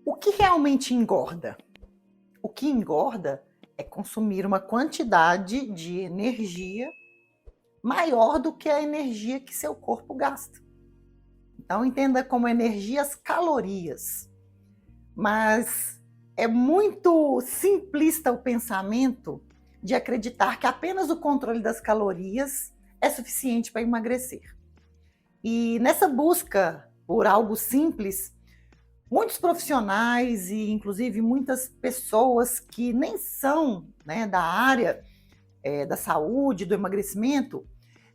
O que realmente engorda? O que engorda é consumir uma quantidade de energia maior do que a energia que seu corpo gasta. Então, entenda como energia as calorias. Mas é muito simplista o pensamento de acreditar que apenas o controle das calorias é suficiente para emagrecer. E nessa busca por algo simples, muitos profissionais e, inclusive, muitas pessoas que nem são, né, da área da saúde, do emagrecimento,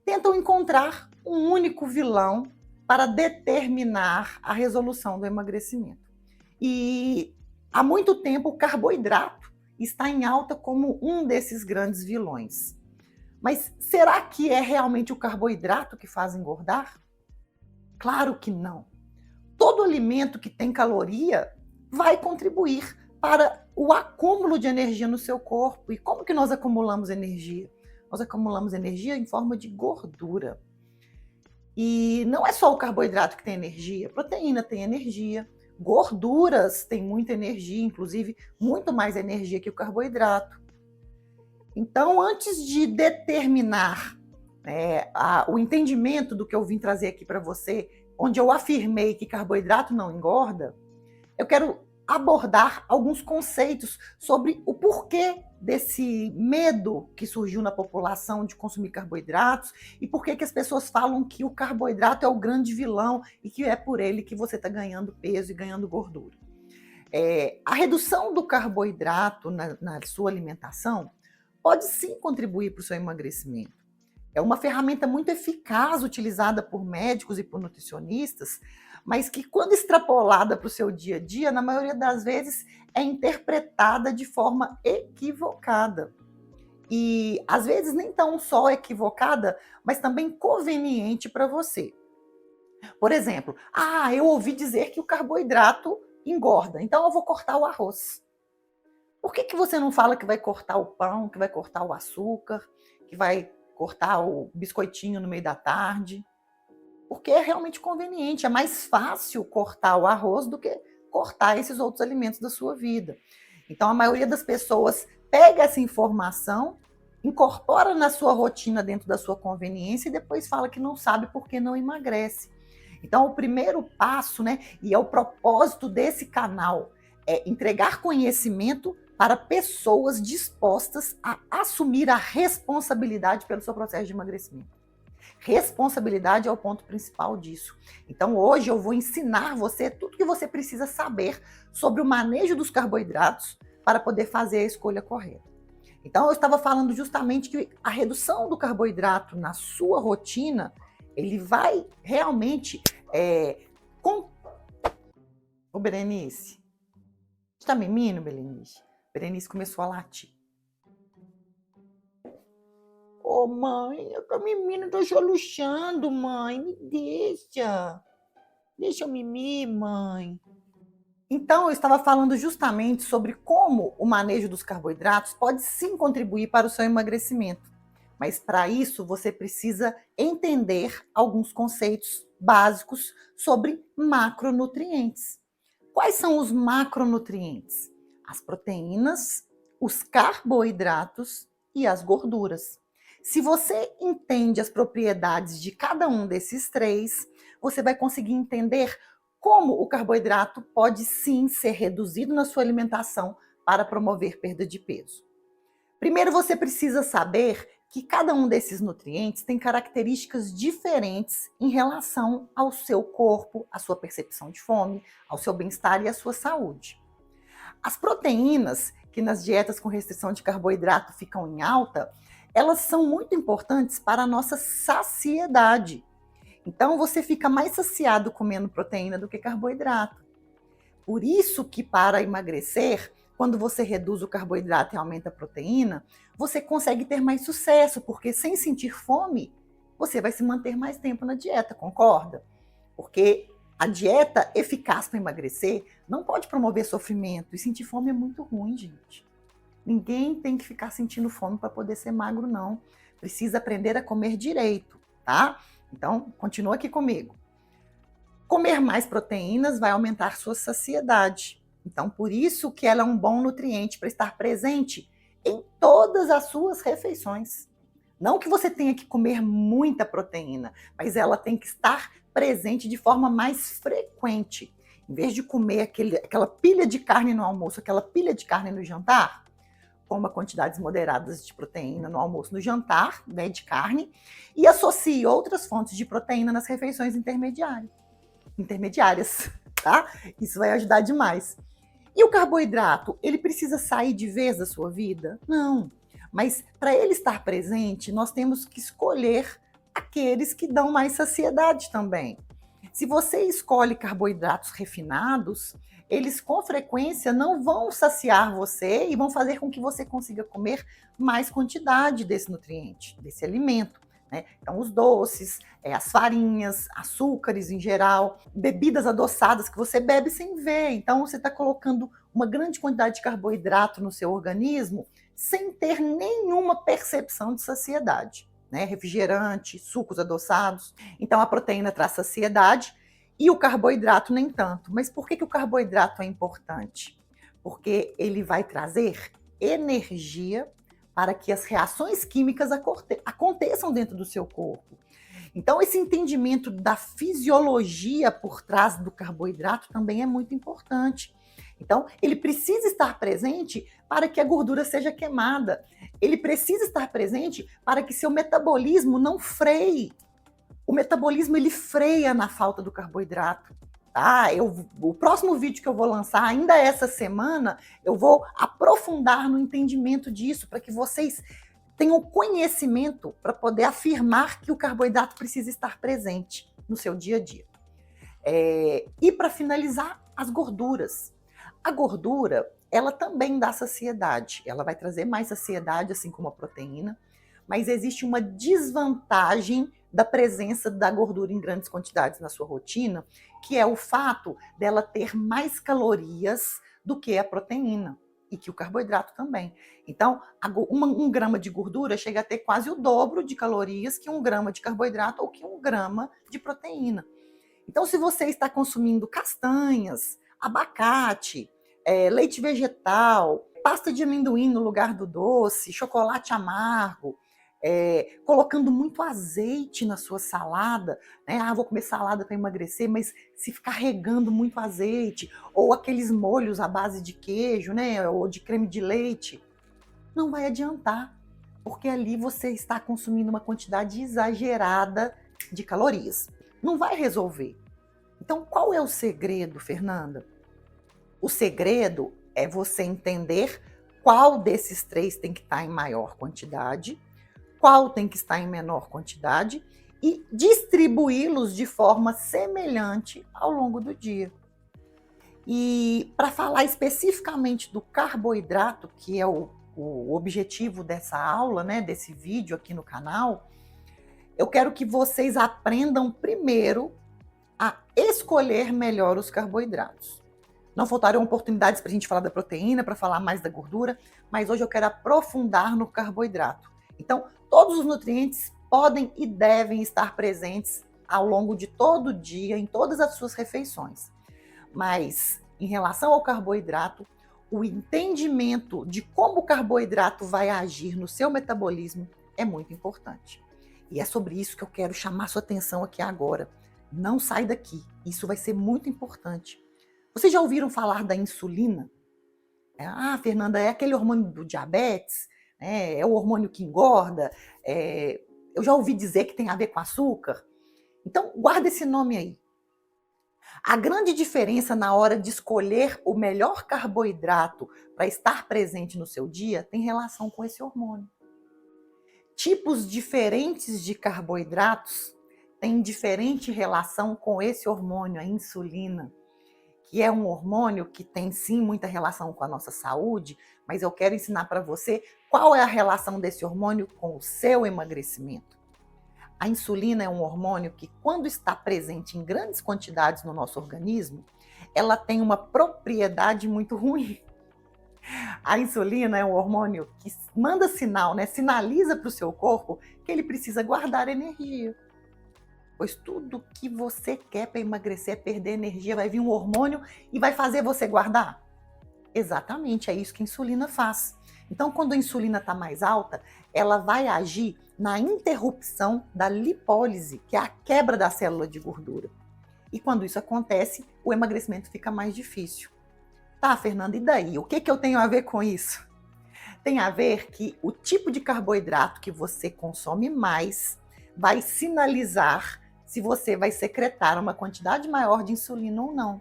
tentam encontrar um único vilão para determinar a resolução do emagrecimento. E há muito tempo o carboidrato está em alta como um desses grandes vilões. Mas será que é realmente o carboidrato que faz engordar? Claro que não. Todo alimento que tem caloria vai contribuir para o acúmulo de energia no seu corpo. E como que nós acumulamos energia? Nós acumulamos energia em forma de gordura. E não é só o carboidrato que tem energia, proteína tem energia, gorduras têm muita energia, inclusive muito mais energia que o carboidrato. Então, antes de determinar o entendimento do que eu vim trazer aqui para você, onde eu afirmei que carboidrato não engorda, eu quero abordar alguns conceitos sobre o porquê desse medo que surgiu na população de consumir carboidratos e por que as pessoas falam que o carboidrato é o grande vilão e que é por ele que você está ganhando peso e ganhando gordura. A redução do carboidrato na sua alimentação pode sim contribuir para o seu emagrecimento. É uma ferramenta muito eficaz utilizada por médicos e por nutricionistas, mas que, quando extrapolada para o seu dia a dia, na maioria das vezes é interpretada de forma equivocada. E, às vezes, nem tão só equivocada, mas também conveniente para você. Por exemplo, eu ouvi dizer que o carboidrato engorda, então eu vou cortar o arroz. Por que você não fala que vai cortar o pão, que vai cortar o açúcar, que vai cortar o biscoitinho no meio da tarde? Porque é realmente conveniente, é mais fácil cortar o arroz do que cortar esses outros alimentos da sua vida. Então, a maioria das pessoas pega essa informação, incorpora na sua rotina dentro da sua conveniência e depois fala que não sabe por que não emagrece. Então, o primeiro passo, né, e é o propósito desse canal, é entregar conhecimento para pessoas dispostas a assumir a responsabilidade pelo seu processo de emagrecimento. Responsabilidade é o ponto principal disso. Então, hoje eu vou ensinar você tudo o que você precisa saber sobre o manejo dos carboidratos para poder fazer a escolha correta. Então, eu estava falando justamente que a redução do carboidrato na sua rotina, ele vai realmente... Ô, Berenice, você tá mimando, Berenice? Berenice começou a latir. Ô, mãe, eu tô mimindo, tô soluçando, mãe, me deixa. Deixa eu mimir, mãe. Então, eu estava falando justamente sobre como o manejo dos carboidratos pode sim contribuir para o seu emagrecimento. Mas para isso, você precisa entender alguns conceitos básicos sobre macronutrientes. Quais são os macronutrientes? As proteínas, os carboidratos e as gorduras. Se você entende as propriedades de cada um desses três, você vai conseguir entender como o carboidrato pode sim ser reduzido na sua alimentação para promover perda de peso. Primeiro, você precisa saber que cada um desses nutrientes tem características diferentes em relação ao seu corpo, à sua percepção de fome, ao seu bem-estar e à sua saúde. As proteínas, que nas dietas com restrição de carboidrato ficam em alta, elas são muito importantes para a nossa saciedade. Então, você fica mais saciado comendo proteína do que carboidrato. Por isso que, para emagrecer, quando você reduz o carboidrato e aumenta a proteína, você consegue ter mais sucesso, porque sem sentir fome, você vai se manter mais tempo na dieta, concorda? Porque a dieta eficaz para emagrecer não pode promover sofrimento, e sentir fome é muito ruim, gente. Ninguém tem que ficar sentindo fome para poder ser magro, não. Precisa aprender a comer direito, tá? Então, continua aqui comigo. Comer mais proteínas vai aumentar sua saciedade. Então, por isso que ela é um bom nutriente para estar presente em todas as suas refeições. Não que você tenha que comer muita proteína, mas ela tem que estar presente de forma mais frequente. Em vez de comer aquela pilha de carne no almoço, aquela pilha de carne no jantar, coma quantidades moderadas de proteína no almoço, no jantar, né, de carne, e associe outras fontes de proteína nas refeições intermediárias, tá? Isso vai ajudar demais. E o carboidrato, ele precisa sair de vez da sua vida? Não. Mas para ele estar presente, nós temos que escolher aqueles que dão mais saciedade também. Se você escolhe carboidratos refinados, eles com frequência não vão saciar você e vão fazer com que você consiga comer mais quantidade desse nutriente, desse alimento, né? Então, os doces, as farinhas, açúcares em geral, bebidas adoçadas que você bebe sem ver. Então, você está colocando uma grande quantidade de carboidrato no seu organismo sem ter nenhuma percepção de saciedade, né? Refrigerante, sucos adoçados. Então, a proteína traz saciedade e o carboidrato nem tanto. Mas por que o carboidrato é importante? Porque ele vai trazer energia para que as reações químicas aconteçam dentro do seu corpo. Então, esse entendimento da fisiologia por trás do carboidrato também é muito importante. Então, ele precisa estar presente para que a gordura seja queimada. Ele precisa estar presente para que seu metabolismo não freie. O metabolismo, ele freia na falta do carboidrato. Tá? O próximo vídeo que eu vou lançar, ainda essa semana, eu vou aprofundar no entendimento disso, para que vocês tenham conhecimento para poder afirmar que o carboidrato precisa estar presente no seu dia a dia. E para finalizar, as gorduras. A gordura, ela também dá saciedade. Ela vai trazer mais saciedade, assim como a proteína, mas existe uma desvantagem da presença da gordura em grandes quantidades na sua rotina, que é o fato dela ter mais calorias do que a proteína e que o carboidrato também. Então, um grama de gordura chega a ter quase o dobro de calorias que 1 grama de carboidrato ou que 1 grama de proteína. Então, se você está consumindo castanhas, abacate, leite vegetal, pasta de amendoim no lugar do doce, chocolate amargo, colocando muito azeite na sua salada, né? Vou comer salada para emagrecer, mas se ficar regando muito azeite, ou aqueles molhos à base de queijo, né? Ou de creme de leite, não vai adiantar, porque ali você está consumindo uma quantidade exagerada de calorias. Não vai resolver. Então, qual é o segredo, Fernanda? O segredo é você entender qual desses 3 tem que estar em maior quantidade, qual tem que estar em menor quantidade e distribuí-los de forma semelhante ao longo do dia. E para falar especificamente do carboidrato, que é o objetivo dessa aula, né, desse vídeo aqui no canal, eu quero que vocês aprendam primeiro a escolher melhor os carboidratos. Não faltarão oportunidades para a gente falar da proteína, para falar mais da gordura, mas hoje eu quero aprofundar no carboidrato. Então, todos os nutrientes podem e devem estar presentes ao longo de todo o dia, em todas as suas refeições. Mas, em relação ao carboidrato, o entendimento de como o carboidrato vai agir no seu metabolismo é muito importante. E é sobre isso que eu quero chamar sua atenção aqui agora. Não sai daqui, isso vai ser muito importante. Vocês já ouviram falar da insulina? Fernanda, é aquele hormônio do diabetes? É o hormônio que engorda? Eu já ouvi dizer que tem a ver com açúcar. Então, guarda esse nome aí. A grande diferença na hora de escolher o melhor carboidrato para estar presente no seu dia tem relação com esse hormônio. Tipos diferentes de carboidratos têm diferente relação com esse hormônio, a insulina, que é um hormônio que tem sim muita relação com a nossa saúde, mas eu quero ensinar para você qual é a relação desse hormônio com o seu emagrecimento. A insulina é um hormônio que, quando está presente em grandes quantidades no nosso organismo, ela tem uma propriedade muito ruim. A insulina é um hormônio que manda sinal, né? Sinaliza para o seu corpo que ele precisa guardar energia. Pois tudo que você quer para emagrecer é perder energia, vai vir um hormônio e vai fazer você guardar. Exatamente, é isso que a insulina faz. Então, quando a insulina está mais alta, ela vai agir na interrupção da lipólise, que é a quebra da célula de gordura. E quando isso acontece, o emagrecimento fica mais difícil. Tá, Fernanda, e daí? O que eu tenho a ver com isso? Tem a ver que o tipo de carboidrato que você consome mais vai sinalizar se você vai secretar uma quantidade maior de insulina ou não.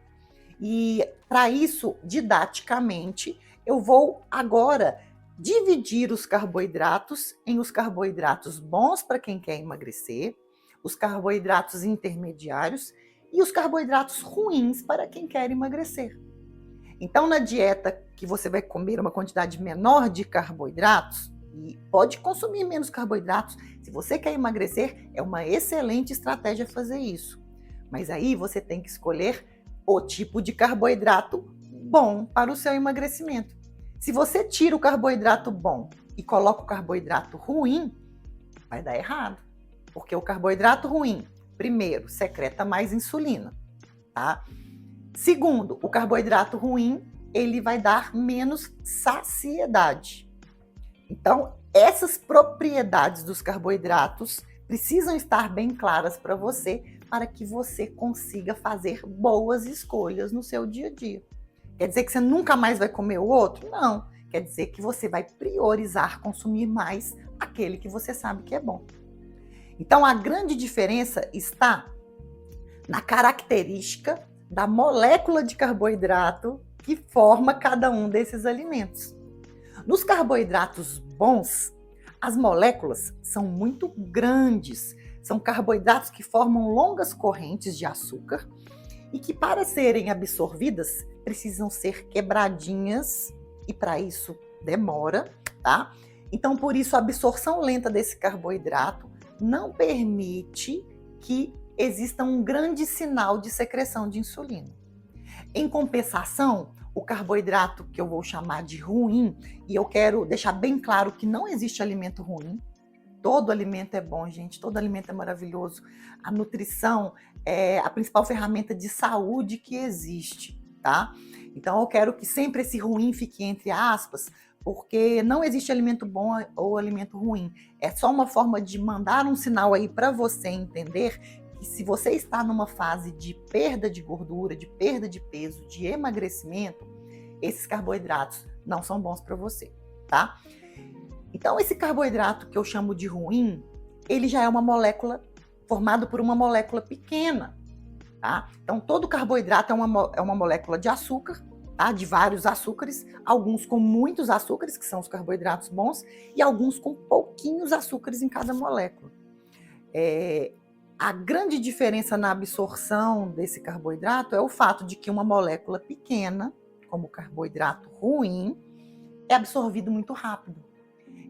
E para isso, didaticamente, eu vou agora dividir os carboidratos em os carboidratos bons para quem quer emagrecer, os carboidratos intermediários e os carboidratos ruins para quem quer emagrecer. Então, na dieta que você vai comer uma quantidade menor de carboidratos, e pode consumir menos carboidratos, se você quer emagrecer, é uma excelente estratégia fazer isso. Mas aí você tem que escolher o tipo de carboidrato bom para o seu emagrecimento. Se você tira o carboidrato bom e coloca o carboidrato ruim, vai dar errado. Porque o carboidrato ruim, primeiro, secreta mais insulina, tá? Segundo, o carboidrato ruim, ele vai dar menos saciedade. Então, essas propriedades dos carboidratos precisam estar bem claras para você, para que você consiga fazer boas escolhas no seu dia a dia. Quer dizer que você nunca mais vai comer o outro? Não. Quer dizer que você vai priorizar consumir mais aquele que você sabe que é bom. Então, a grande diferença está na característica da molécula de carboidrato que forma cada um desses alimentos. Nos carboidratos bons, as moléculas são muito grandes. São carboidratos que formam longas correntes de açúcar e que, para serem absorvidas, precisam ser quebradinhas e, para isso, demora, tá? Então, por isso, a absorção lenta desse carboidrato não permite que exista um grande sinal de secreção de insulina. Em compensação, o carboidrato que eu vou chamar de ruim, e eu quero deixar bem claro que não existe alimento ruim, todo alimento é bom, gente, todo alimento é maravilhoso. A nutrição é a principal ferramenta de saúde que existe, tá? Então eu quero que sempre esse ruim fique entre aspas, porque não existe alimento bom ou alimento ruim. É só uma forma de mandar um sinal aí para você entender que se você está numa fase de perda de gordura, de perda de peso, de emagrecimento, esses carboidratos não são bons para você, tá? Então, esse carboidrato que eu chamo de ruim, ele já é uma molécula formado por uma molécula pequena, tá? Então, todo carboidrato é uma molécula de açúcar, tá? De vários açúcares, alguns com muitos açúcares, que são os carboidratos bons, e alguns com pouquinhos açúcares em cada molécula. A grande diferença na absorção desse carboidrato é o fato de que uma molécula pequena, como o carboidrato ruim, é absorvido muito rápido.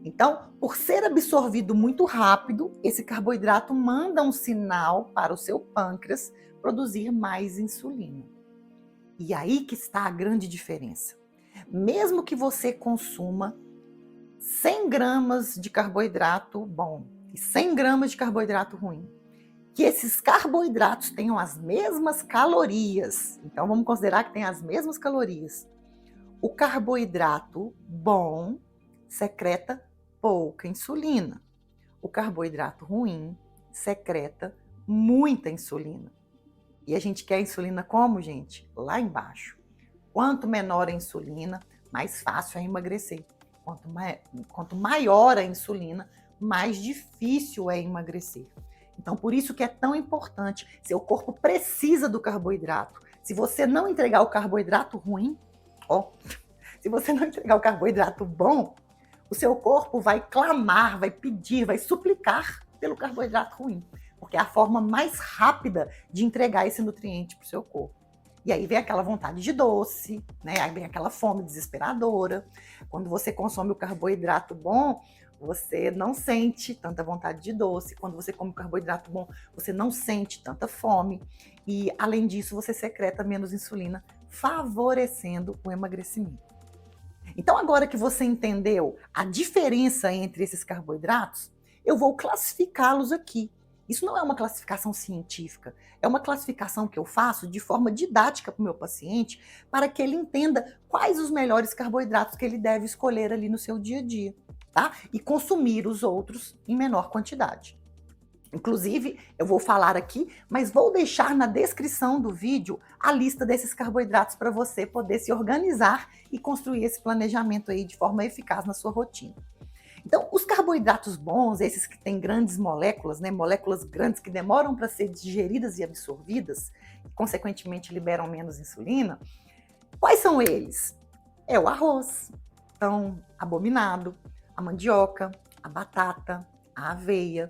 Então, por ser absorvido muito rápido, esse carboidrato manda um sinal para o seu pâncreas produzir mais insulina. E aí que está a grande diferença. Mesmo que você consuma 100 gramas de carboidrato bom e 100 gramas de carboidrato ruim, que esses carboidratos tenham as mesmas calorias, então vamos considerar que tem as mesmas calorias, o carboidrato bom secreta pouca insulina. O carboidrato ruim secreta muita insulina. E a gente quer a insulina como, gente? Lá embaixo. Quanto menor a insulina, mais fácil é emagrecer. Quanto maior a insulina, mais difícil é emagrecer. Então, por isso que é tão importante. Seu corpo precisa do carboidrato. Se você não entregar o carboidrato ruim, se você não entregar o carboidrato bom, o seu corpo vai clamar, vai pedir, vai suplicar pelo carboidrato ruim, porque é a forma mais rápida de entregar esse nutriente para o seu corpo. E aí vem aquela vontade de doce, né? Aí vem aquela fome desesperadora. Quando você consome o carboidrato bom, você não sente tanta vontade de doce. Quando você come carboidrato bom, você não sente tanta fome. E, além disso, você secreta menos insulina, favorecendo o emagrecimento. Então, agora que você entendeu a diferença entre esses carboidratos, eu vou classificá-los aqui. Isso não é uma classificação científica, é uma classificação que eu faço de forma didática para o meu paciente, para que ele entenda quais os melhores carboidratos que ele deve escolher ali no seu dia a dia, tá? E consumir os outros em menor quantidade. Inclusive, eu vou falar aqui, mas vou deixar na descrição do vídeo a lista desses carboidratos para você poder se organizar e construir esse planejamento aí de forma eficaz na sua rotina. Então, os carboidratos bons, esses que têm grandes moléculas, né, moléculas grandes que demoram para ser digeridas e absorvidas, e consequentemente liberam menos insulina, quais são eles? É o arroz, tão abominado, a mandioca, a batata, a aveia.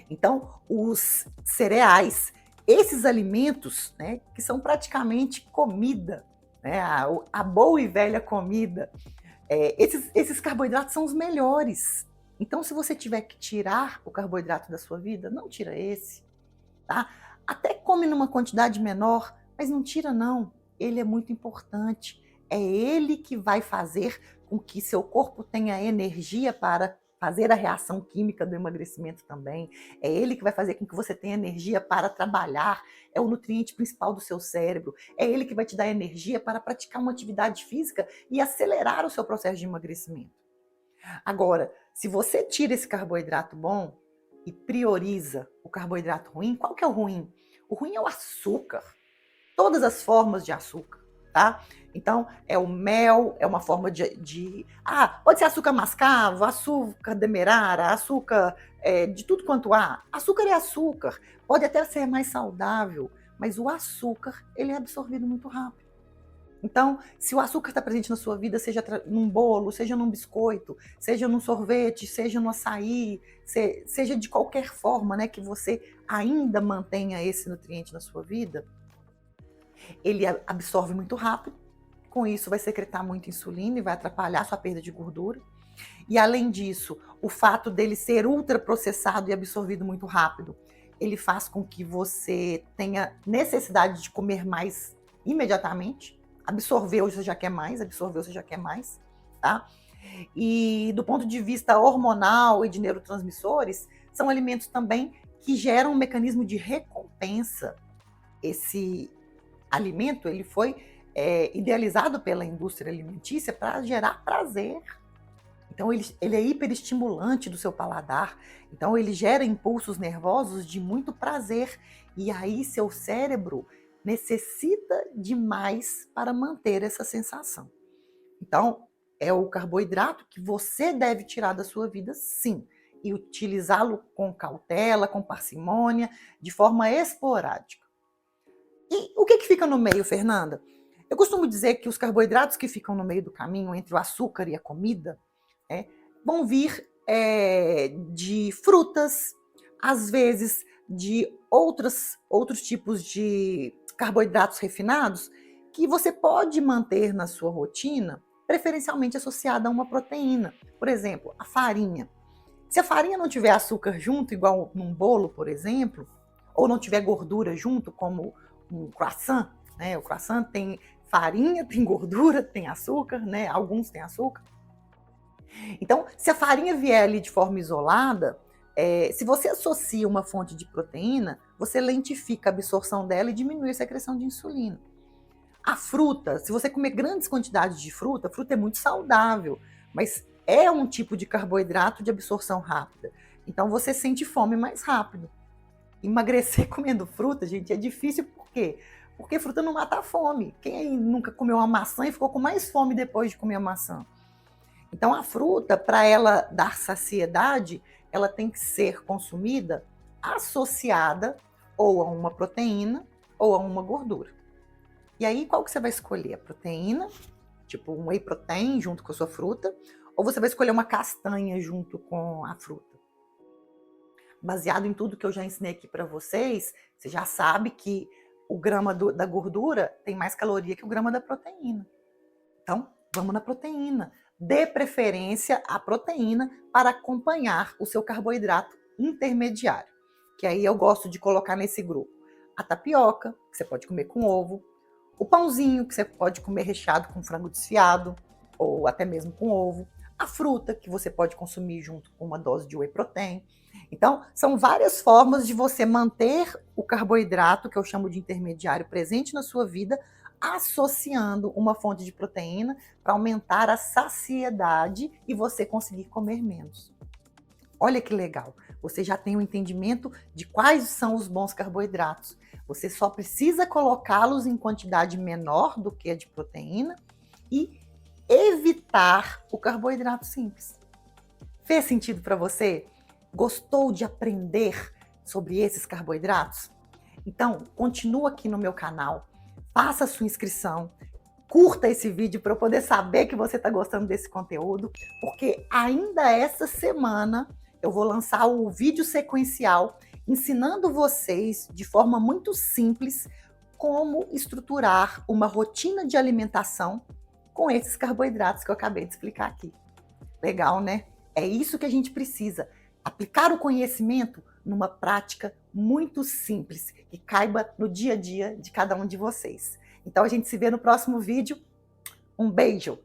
Então, os cereais, esses alimentos, né, que são praticamente comida, né, a boa e velha comida, esses carboidratos são os melhores. Então, se você tiver que tirar o carboidrato da sua vida, não tira esse, tá? Até come numa quantidade menor, mas não tira não. Ele é muito importante. É ele que vai fazer com que seu corpo tenha energia para fazer a reação química do emagrecimento também. É ele que vai fazer com que você tenha energia para trabalhar. É o nutriente principal do seu cérebro. É ele que vai te dar energia para praticar uma atividade física e acelerar o seu processo de emagrecimento. Agora, se você tira esse carboidrato bom e prioriza o carboidrato ruim, qual que é o ruim? O ruim é o açúcar. Todas as formas de açúcar, tá? Então, é o mel, é uma forma pode ser açúcar mascavo, açúcar demerara, açúcar de tudo quanto há. Açúcar é açúcar. Pode até ser mais saudável, mas o açúcar, ele é absorvido muito rápido. Então, se o açúcar está presente na sua vida, seja num bolo, seja num biscoito, seja num sorvete, seja no açaí, seja de qualquer forma, né, que você ainda mantenha esse nutriente na sua vida, ele absorve muito rápido, com isso vai secretar muita insulina e vai atrapalhar a sua perda de gordura. E além disso, o fato dele ser ultraprocessado e absorvido muito rápido, ele faz com que você tenha necessidade de comer mais imediatamente. Absorveu, você já quer mais, absorveu, você já quer mais, tá? E do ponto de vista hormonal e de neurotransmissores, são alimentos também que geram um mecanismo de recompensa. Esse alimento, ele foi idealizado pela indústria alimentícia para gerar prazer. Então, ele é hiperestimulante do seu paladar. Então, ele gera impulsos nervosos de muito prazer. E aí, seu cérebro necessita de mais para manter essa sensação. Então, é o carboidrato que você deve tirar da sua vida, sim. E utilizá-lo com cautela, com parcimônia, de forma esporádica. E o que fica no meio, Fernanda? Eu costumo dizer que os carboidratos que ficam no meio do caminho entre o açúcar e a comida vão vir de frutas, às vezes de outros tipos de carboidratos refinados que você pode manter na sua rotina, preferencialmente associada a uma proteína. Por exemplo, a farinha. Se a farinha não tiver açúcar junto, igual num bolo, por exemplo, ou não tiver gordura junto, como um croissant, né? O croissant tem farinha, tem gordura, tem açúcar, né? Alguns têm açúcar. Então, se a farinha vier ali de forma isolada, se você associa uma fonte de proteína, você lentifica a absorção dela e diminui a secreção de insulina. A fruta, se você comer grandes quantidades de fruta, a fruta é muito saudável, mas é um tipo de carboidrato de absorção rápida. Então, você sente fome mais rápido. Emagrecer comendo fruta, gente, é difícil por quê? Porque fruta não mata a fome. Quem aí nunca comeu uma maçã e ficou com mais fome depois de comer a maçã? Então, a fruta, para ela dar saciedade, ela tem que ser consumida associada ou a uma proteína ou a uma gordura. E aí, qual que você vai escolher? A proteína, tipo um whey protein junto com a sua fruta, ou você vai escolher uma castanha junto com a fruta? Baseado em tudo que eu já ensinei aqui para vocês, você já sabe que o grama da gordura tem mais caloria que o grama da proteína. Então, vamos na proteína. Dê preferência à proteína para acompanhar o seu carboidrato intermediário, que aí eu gosto de colocar nesse grupo a tapioca, que você pode comer com ovo, o pãozinho, que você pode comer recheado com frango desfiado, ou até mesmo com ovo, a fruta, que você pode consumir junto com uma dose de whey protein. Então, são várias formas de você manter o carboidrato, que eu chamo de intermediário, presente na sua vida, associando uma fonte de proteína para aumentar a saciedade e você conseguir comer menos. Olha que legal, você já tem um entendimento de quais são os bons carboidratos. Você só precisa colocá-los em quantidade menor do que a de proteína e evitar o carboidrato simples. Fez sentido para você? Gostou de aprender sobre esses carboidratos? Então, continua aqui no meu canal, faça a sua inscrição, curta esse vídeo para eu poder saber que você está gostando desse conteúdo, porque ainda essa semana eu vou lançar o vídeo sequencial ensinando vocês de forma muito simples como estruturar uma rotina de alimentação com esses carboidratos que eu acabei de explicar aqui. Legal, né? É isso que a gente precisa. Aplicar o conhecimento numa prática muito simples, que caiba no dia a dia de cada um de vocês. Então a gente se vê no próximo vídeo. Um beijo!